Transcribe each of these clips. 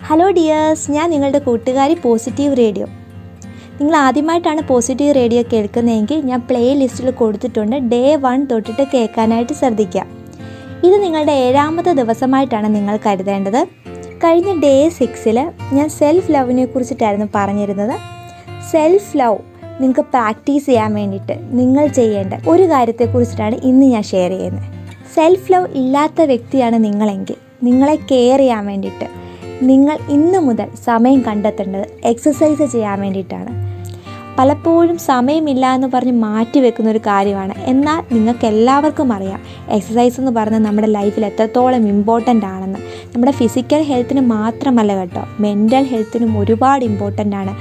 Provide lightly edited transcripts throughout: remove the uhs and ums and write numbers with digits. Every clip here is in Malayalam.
ഹലോ ഡിയേഴ്സ്, ഞാൻ നിങ്ങളുടെ കൂട്ടുകാരി പോസിറ്റീവ് റേഡിയോ. നിങ്ങൾ ആദ്യമായിട്ടാണ് പോസിറ്റീവ് റേഡിയോ കേൾക്കുന്നതെങ്കിൽ ഞാൻ പ്ലേ ലിസ്റ്റിൽ കൊടുത്തിട്ടുണ്ട്. ഡേ 1 തൊട്ടിട്ട് കേൾക്കാനായിട്ട് ശ്രദ്ധിക്കുക. ഇത് നിങ്ങളുടെ 7ാമത്തെ ദിവസമായിട്ടാണ് നിങ്ങൾ കരുതേണ്ടത്. കഴിഞ്ഞ ഡേ 6 ഞാൻ സെൽഫ് ലവിനെ കുറിച്ചിട്ടായിരുന്നു പറഞ്ഞിരുന്നത്. സെൽഫ് ലവ് നിങ്ങൾക്ക് പ്രാക്ടീസ് ചെയ്യാൻ വേണ്ടിയിട്ട് നിങ്ങൾ ചെയ്യേണ്ട ഒരു കാര്യത്തെക്കുറിച്ചിട്ടാണ് ഇന്ന് ഞാൻ ഷെയർ ചെയ്യുന്നത്. സെൽഫ് ലവ് ഇല്ലാത്ത വ്യക്തിയാണ് നിങ്ങളെങ്കിൽ നിങ്ങളെ കെയർ ചെയ്യാൻ വേണ്ടിയിട്ട് നിങ്ങൾ ഇന്നു മുതൽ സമയം കണ്ടെത്തേണ്ടത് എക്സസൈസ് ചെയ്യാൻ വേണ്ടിയിട്ടാണ്. പലപ്പോഴും സമയമില്ല എന്ന് പറഞ്ഞ് മാറ്റി വെക്കുന്ന ഒരു കാര്യമാണ്. എന്നാൽ നിങ്ങൾക്ക് എല്ലാവർക്കും അറിയാം എക്സസൈസ് എന്ന് പറഞ്ഞാൽ നമ്മുടെ ലൈഫിൽ എത്രത്തോളം ഇമ്പോർട്ടൻ്റ് ആണെന്ന്. നമ്മുടെ ഫിസിക്കൽ ഹെൽത്തിന് മാത്രമല്ല കേട്ടോ, മെൻ്റൽ ഹെൽത്തിനും ഒരുപാട് ഇമ്പോർട്ടൻ്റ് ആണ്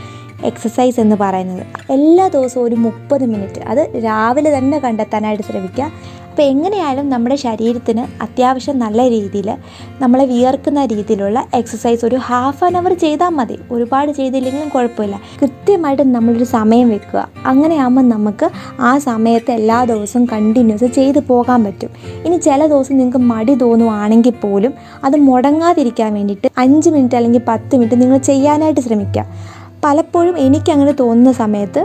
എക്സസൈസ് എന്ന് പറയുന്നത്. എല്ലാ ദിവസവും ഒരു 30 മിനിറ്റ് അത് രാവിലെ തന്നെ കണ്ടെത്താനായിട്ട് ശ്രമിക്കുക. അപ്പോൾ എങ്ങനെയായാലും നമ്മുടെ ശരീരത്തിന് അത്യാവശ്യം നല്ല രീതിയിൽ നമ്മളെ വിയർക്കുന്ന രീതിയിലുള്ള എക്സസൈസ് ഒരു ഹാഫ് ആൻ അവർ ചെയ്താൽ മതി. ഒരുപാട് ചെയ്തില്ലെങ്കിലും കുഴപ്പമില്ല. കൃത്യമായിട്ട് നമ്മളൊരു സമയം വെക്കുക. അങ്ങനെയാകുമ്പോൾ നമുക്ക് ആ സമയത്ത് എല്ലാ ദിവസവും കണ്ടിന്യൂസ് ചെയ്ത് പോകാൻ പറ്റും. ഇനി ചില ദിവസം നിങ്ങൾക്ക് മടി തോന്നുവാണെങ്കിൽ പോലും അത് മുടങ്ങാതിരിക്കാൻ വേണ്ടിയിട്ട് 5 മിനിറ്റ് അല്ലെങ്കിൽ 10 മിനിറ്റ് നിങ്ങൾ ചെയ്യാനായിട്ട് ശ്രമിക്കുക. പലപ്പോഴും എനിക്കങ്ങനെ തോന്നുന്ന സമയത്ത്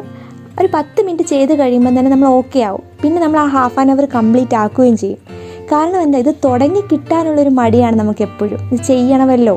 ഒരു 10 മിനിറ്റ് ചെയ്ത് കഴിയുമ്പോൾ തന്നെ നമ്മൾ ഓക്കെ ആവും. പിന്നെ നമ്മൾ ആ ഹാഫ് ആൻ അവർ കംപ്ലീറ്റ് ആക്കുകയും ചെയ്യും. കാരണം എന്താ, ഇത് തുടങ്ങി കിട്ടാനുള്ളൊരു മടിയാണ് നമുക്ക് എപ്പോഴും. ഇത് ചെയ്യണമല്ലോ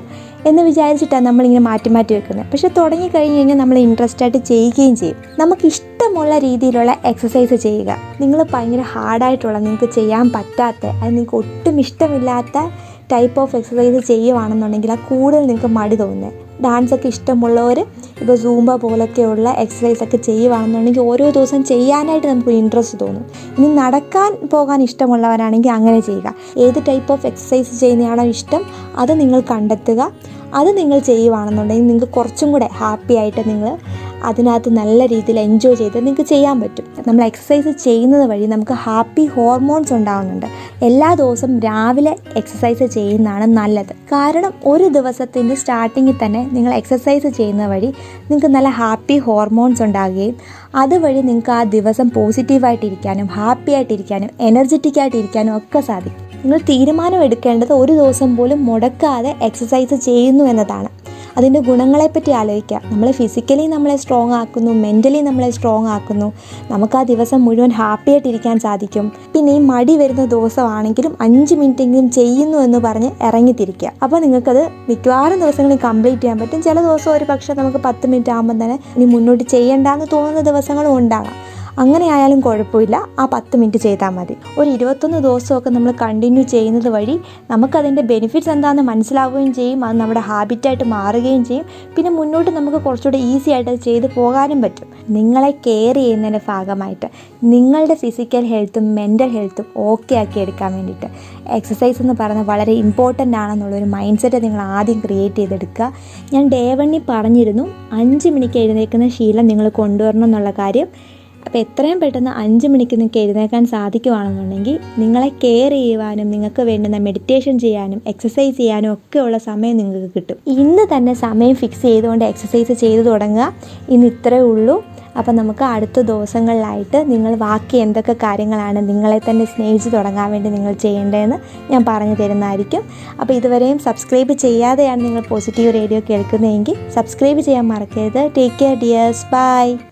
എന്ന് വിചാരിച്ചിട്ടാണ് നമ്മളിങ്ങനെ മാറ്റി വെക്കുന്നത്. പക്ഷെ തുടങ്ങി കഴിഞ്ഞ് കഴിഞ്ഞാൽ നമ്മൾ ഇൻട്രസ്റ്റ് ആയിട്ട് ചെയ്യുകയും ചെയ്യും. നമുക്കിഷ്ടമുള്ള രീതിയിലുള്ള എക്സസൈസ് ചെയ്യുക. നിങ്ങൾ ഭയങ്കര ഹാർഡായിട്ടുള്ള, നിങ്ങൾക്ക് ചെയ്യാൻ പറ്റാത്ത, അത് നിങ്ങൾക്ക് ഒട്ടും ഇഷ്ടമില്ലാത്ത ടൈപ്പ് ഓഫ് എക്സസൈസ് ചെയ്യുവാണെന്നുണ്ടെങ്കിൽ ആ കൂടുതൽ നിങ്ങൾക്ക് മടി തോന്നുന്നത്. ഡാൻസൊക്കെ ഇഷ്ടമുള്ളവർ ഇപ്പോൾ സൂംബ പോലൊക്കെയുള്ള എക്സസൈസൊക്കെ ചെയ്യുവാണെന്നുണ്ടെങ്കിൽ ഓരോ ദിവസം ചെയ്യാനായിട്ട് നമുക്ക് ഇൻട്രസ്റ്റ് തോന്നും. ഇനി നടക്കാൻ പോകാൻ ഇഷ്ടമുള്ളവരാണെങ്കിൽ അങ്ങനെ ചെയ്യുക. ഏത് ടൈപ്പ് ഓഫ് എക്സസൈസ് ചെയ്യുന്നതാണോ ഇഷ്ടം അത് നിങ്ങൾ കണ്ടെത്തുക. അത് നിങ്ങൾ ചെയ്യുവാണെന്നുണ്ടെങ്കിൽ നിങ്ങൾക്ക് കുറച്ചും കൂടെ ഹാപ്പി ആയിട്ട് നിങ്ങൾ അതിനകത്ത് നല്ല രീതിയിൽ എൻജോയ് ചെയ്ത് നിങ്ങൾക്ക് ചെയ്യാൻ പറ്റും. നമ്മൾ എക്സസൈസ് ചെയ്യുന്നത് വഴി നമുക്ക് ഹാപ്പി ഹോർമോൺസ് ഉണ്ടാകുന്നുണ്ട്. എല്ലാ ദിവസവും രാവിലെ എക്സസൈസ് ചെയ്യുന്നതാണ് നല്ലത്. കാരണം ഒരു ദിവസത്തിൻ്റെ സ്റ്റാർട്ടിങ്ങിൽ തന്നെ നിങ്ങൾ എക്സസൈസ് ചെയ്യുന്ന വഴി നിങ്ങൾക്ക് നല്ല ഹാപ്പി ഹോർമോൺസ് ഉണ്ടാകുകയും അതുവഴി നിങ്ങൾക്ക് ആ ദിവസം പോസിറ്റീവായിട്ടിരിക്കാനും ഹാപ്പി ആയിട്ടിരിക്കാനും എനർജറ്റിക് ആയിട്ടിരിക്കാനും ഒക്കെ സാധിക്കും. നിങ്ങൾ തീരുമാനം എടുക്കേണ്ടത് ഒരു ദിവസം പോലും മുടക്കാതെ എക്സസൈസ് ചെയ്യുന്നു എന്നതാണ്. അതിൻ്റെ ഗുണങ്ങളെപ്പറ്റി ആലോചിക്കുക. നമ്മൾ ഫിസിക്കലി നമ്മളെ സ്ട്രോങ് ആക്കുന്നു, മെൻ്റലി നമ്മളെ സ്ട്രോങ് ആക്കുന്നു. നമുക്ക് ആ ദിവസം മുഴുവൻ ഹാപ്പി ആയിട്ടിരിക്കാൻ സാധിക്കും. പിന്നെ ഈ മടി വരുന്ന ദിവസമാണെങ്കിലും 5 മിനിറ്റെങ്കിലും ചെയ്യുന്നു എന്ന് പറഞ്ഞ് ഇറങ്ങിത്തിരിക്കുക. അപ്പോൾ നിങ്ങൾക്കത് മിക്കവാറും ദിവസങ്ങളിൽ കംപ്ലീറ്റ് ചെയ്യാൻ പറ്റും. ചില ദിവസം ഒരു പക്ഷേ നമുക്ക് 10 മിനിറ്റ് ആകുമ്പോൾ തന്നെ ഇനി മുന്നോട്ട് ചെയ്യേണ്ടെന്ന് തോന്നുന്ന ദിവസങ്ങളും ഉണ്ടാകാം. അങ്ങനെ ആയാലും കുഴപ്പമില്ല, ആ 10 മിനിറ്റ് ചെയ്താൽ മതി. ഒരു 21 ദിവസമൊക്കെ നമ്മൾ കണ്ടിന്യൂ ചെയ്യുന്നത് വഴി നമുക്കതിൻ്റെ ബെനിഫിറ്റ്സ് എന്താണെന്ന് മനസ്സിലാവുകയും ചെയ്യും. അത് നമ്മുടെ ഹാബിറ്റായിട്ട് മാറുകയും ചെയ്യും. പിന്നെ മുന്നോട്ട് നമുക്ക് കുറച്ചുകൂടെ ഈസി ആയിട്ട് അത് ചെയ്ത് പോകാനും പറ്റും. നിങ്ങളെ കെയർ ചെയ്യുന്നതിൻ്റെ ഭാഗമായിട്ട് നിങ്ങളുടെ ഫിസിക്കൽ ഹെൽത്തും മെൻ്റൽ ഹെൽത്തും ഓക്കെ ആക്കി എടുക്കാൻ വേണ്ടിയിട്ട് എക്സസൈസ് എന്ന് പറയുന്നത് വളരെ ഇമ്പോർട്ടൻ്റ് ആണെന്നുള്ളൊരു മൈൻഡ് സെറ്റ് നിങ്ങൾ ആദ്യം ക്രിയേറ്റ് ചെയ്തെടുക്കുക. ഞാൻ ഡേ 1 പറഞ്ഞിരുന്നു 5 മണിക്ക് എഴുന്നേൽക്കുന്ന ശീലം നിങ്ങൾ കൊണ്ടുവരണം എന്നുള്ള കാര്യം. അപ്പോൾ എത്രയും പെട്ടെന്ന് 5 മണിക്ക് നിങ്ങൾക്ക് എഴുന്നേൽക്കാൻ സാധിക്കുകയാണെന്നുണ്ടെങ്കിൽ നിങ്ങളെ കെയർ ചെയ്യുവാനും നിങ്ങൾക്ക് വേണ്ടുന്ന മെഡിറ്റേഷൻ ചെയ്യാനും എക്സസൈസ് ചെയ്യാനും ഒക്കെയുള്ള സമയം നിങ്ങൾക്ക് കിട്ടും. ഇന്ന് തന്നെ സമയം ഫിക്സ് ചെയ്തുകൊണ്ട് എക്സസൈസ് ചെയ്ത് തുടങ്ങുക. ഇന്ന് ഇത്രയേ ഉള്ളൂ. അപ്പോൾ നമുക്ക് അടുത്ത ദിവസങ്ങളിലായിട്ട് നിങ്ങൾ ബാക്കി എന്തൊക്കെ കാര്യങ്ങളാണ് നിങ്ങളെ തന്നെ സ്നേഹിച്ച് തുടങ്ങാൻ വേണ്ടി നിങ്ങൾ ചെയ്യേണ്ടതെന്ന് ഞാൻ പറഞ്ഞു തരുന്നതായിരിക്കും. അപ്പോൾ ഇതുവരെയും സബ്സ്ക്രൈബ് ചെയ്യാതെയാണ് നിങ്ങൾ പോസിറ്റീവ് റേഡിയോ കേൾക്കുന്നതെങ്കിൽ സബ്സ്ക്രൈബ് ചെയ്യാൻ മറക്കരുത്. Take care dears, by.